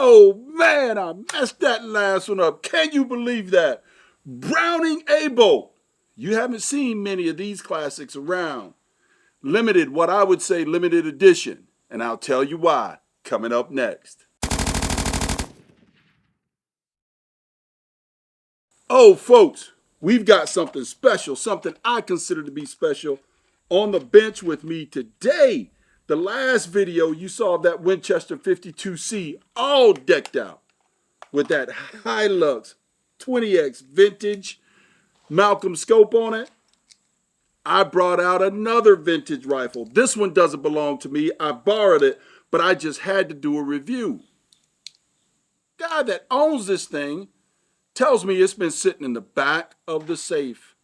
Oh man, I messed that last one up. Can you believe that? Browning A-bolt. You haven't seen many of these classics around. Limited, what I would say limited edition. And I'll tell you why coming up next. Oh, folks, we've got something special, something I consider to be special on the bench with me today. The last video you saw of that Winchester 52C all decked out with that Hilux 20X vintage Malcolm scope on it. I brought out another vintage rifle. This one doesn't belong to me. I borrowed it, but I just had to do a review. Guy that owns this thing tells me it's been sitting in the back of the safe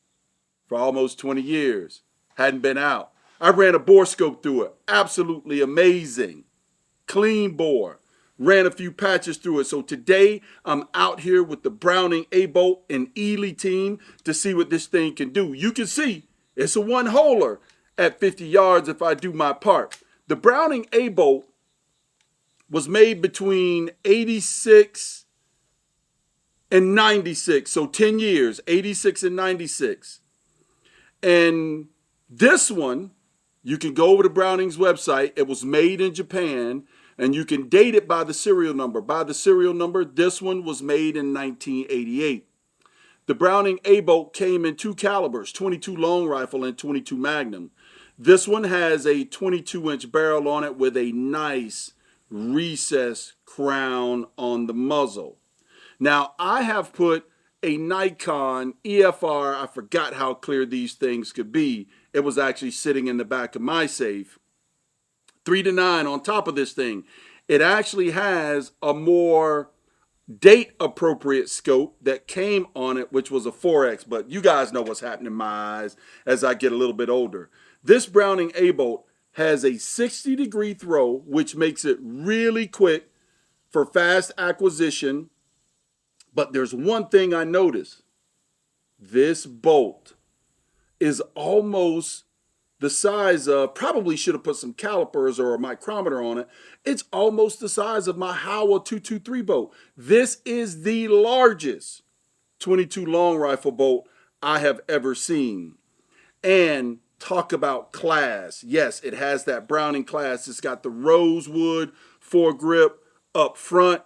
for almost 20 years. Hadn't been out. I ran a bore scope through it. Absolutely amazing. Clean bore. Ran a few patches through it. So today I'm out here with the Browning A-bolt and Eley Team to see what this thing can do. You can see it's a one-holer at 50 yards if I do my part. The Browning A-bolt was made between 86 and 96, so 10 years, 86 and 96. And this one, you can go over to Browning's website. It was made in Japan, and you can date it by the serial number. By the serial number, this one was made in 1988. The Browning A-bolt came in two calibers, 22 long rifle and 22 Magnum. This one has a 22-inch barrel on it with a nice recessed crown on the muzzle. Now, I have put a Nikon EFR, I forgot how clear these things could be. It was actually sitting in the back of my safe. 3-9 on top of this thing. It actually has a more date appropriate scope that came on it, which was a 4X, but you guys know what's happening in my eyes as I get a little bit older. This Browning A-bolt has a 60-degree throw, which makes it really quick for fast acquisition. But there's one thing I noticed. This bolt is almost the size of, probably should have put some calipers or a micrometer on it. It's almost the size of my Howa 223 bolt. This is the largest 22 long rifle bolt I have ever seen. And talk about class. Yes, it has that Browning class. It's got the rosewood foregrip up front.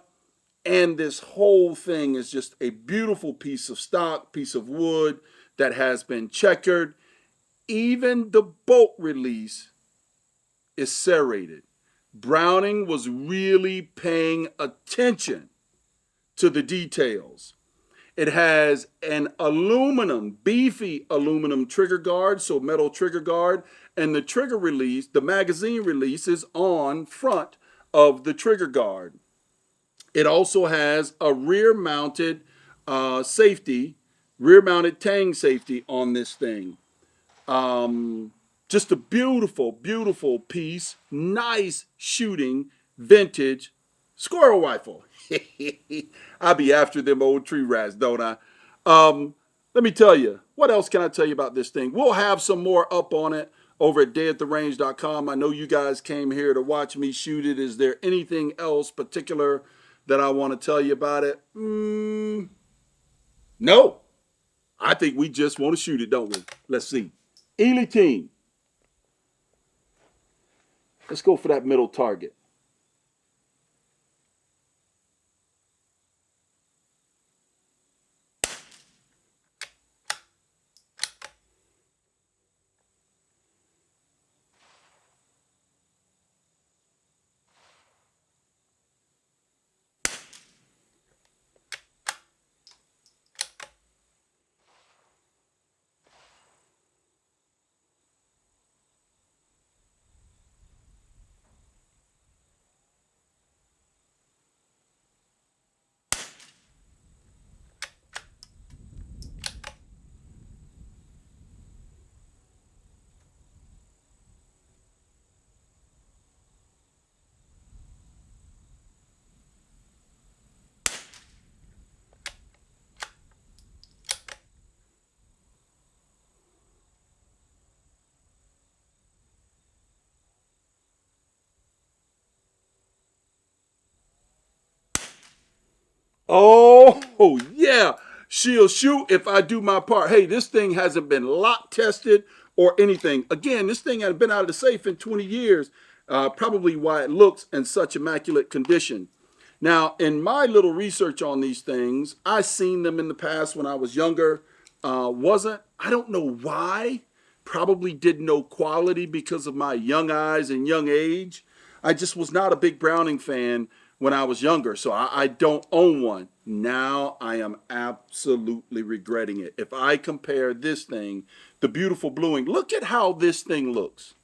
And this whole thing is just a beautiful piece of stock, piece of wood that has been checkered. Even the bolt release is serrated. Browning was really paying attention to the details. It has an aluminum, beefy aluminum trigger guard, so metal trigger guard, and the trigger release, the magazine release is on front of the trigger guard. It also has a rear-mounted safety, rear-mounted tang safety on this thing. Just a beautiful, beautiful piece. Nice shooting, vintage squirrel rifle. I be after them old tree rats, don't I? Let me tell you, what else can I tell you about this thing? We'll have some more up on it over at dayattherange.com. I know you guys came here to watch me shoot it. Is there anything else particular that I want to tell you about it? No. I think we just want to shoot it, don't we? Let's see. Eley Team. Let's go for that middle target. Oh, yeah. She'll shoot if I do my part. Hey, this thing hasn't been lock tested or anything. Again, this thing hasn't been out of the safe in 20 years. Probably why it looks in such immaculate condition. Now, in my little research on these things, I seen them in the past when I was younger. I don't know why. Probably didn't know quality because of my young eyes and young age. I just was not a big Browning fan when I was younger, so I don't own one. Now I am absolutely regretting it. If I compare this thing, the beautiful bluing, look at how this thing looks.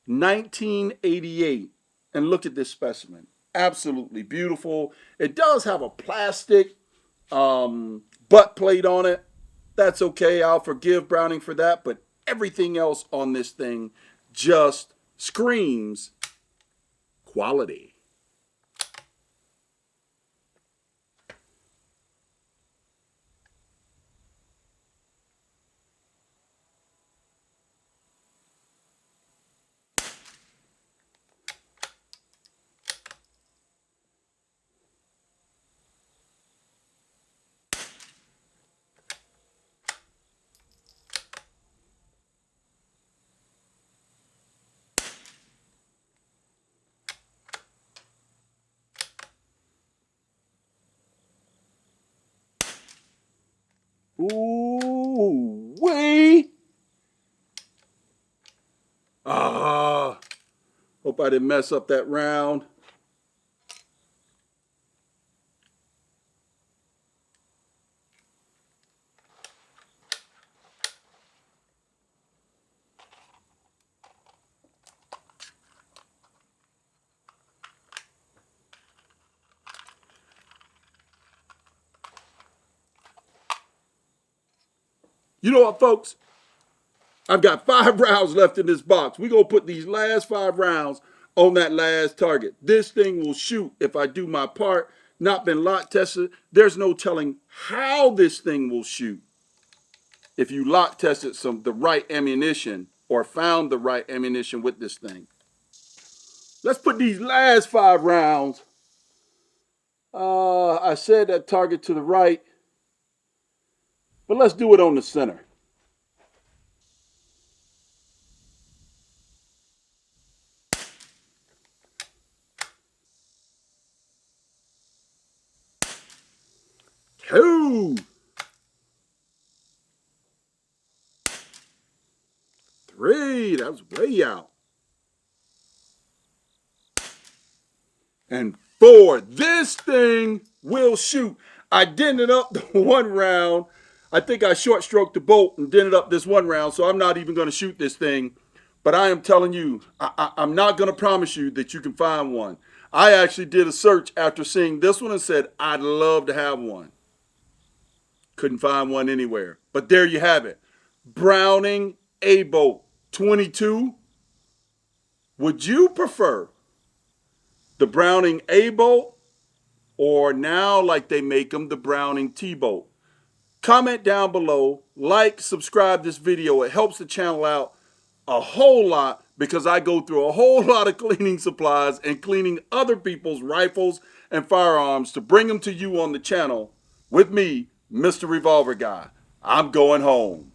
1988, and look at this specimen. Absolutely beautiful. It does have a plastic butt plate on it. That's okay. I'll forgive Browning for that, but everything else on this thing just screams quality. Ooh, wee. Ah, hope I didn't mess up that round. You know what, folks? I've got 5 rounds left in this box. We're going to put these last 5 rounds on that last target. This thing will shoot if I do my part. Not been lock tested. There's no telling how this thing will shoot if you lock tested the right ammunition or found the right ammunition with this thing. Let's put these last 5 rounds. I said that target to the right, but let's do it on the center. Two, 3, that was way out. And 4, this thing will shoot. I dented up the 1 round. I think I short stroked the bolt and dented up this 1 round, so I'm not even going to shoot this thing. But I am telling you, I'm not going to promise you that you can find one. I actually did a search after seeing this one and said, I'd love to have one. Couldn't find one anywhere. But there you have it. Browning A-Bolt 22. Would you prefer the Browning A-Bolt or now like they make them, the Browning T-Bolt? Comment down below, like, subscribe this video. It helps the channel out a whole lot because I go through a whole lot of cleaning supplies and cleaning other people's rifles and firearms to bring them to you on the channel with me, Mr. Revolver Guy. I'm going home.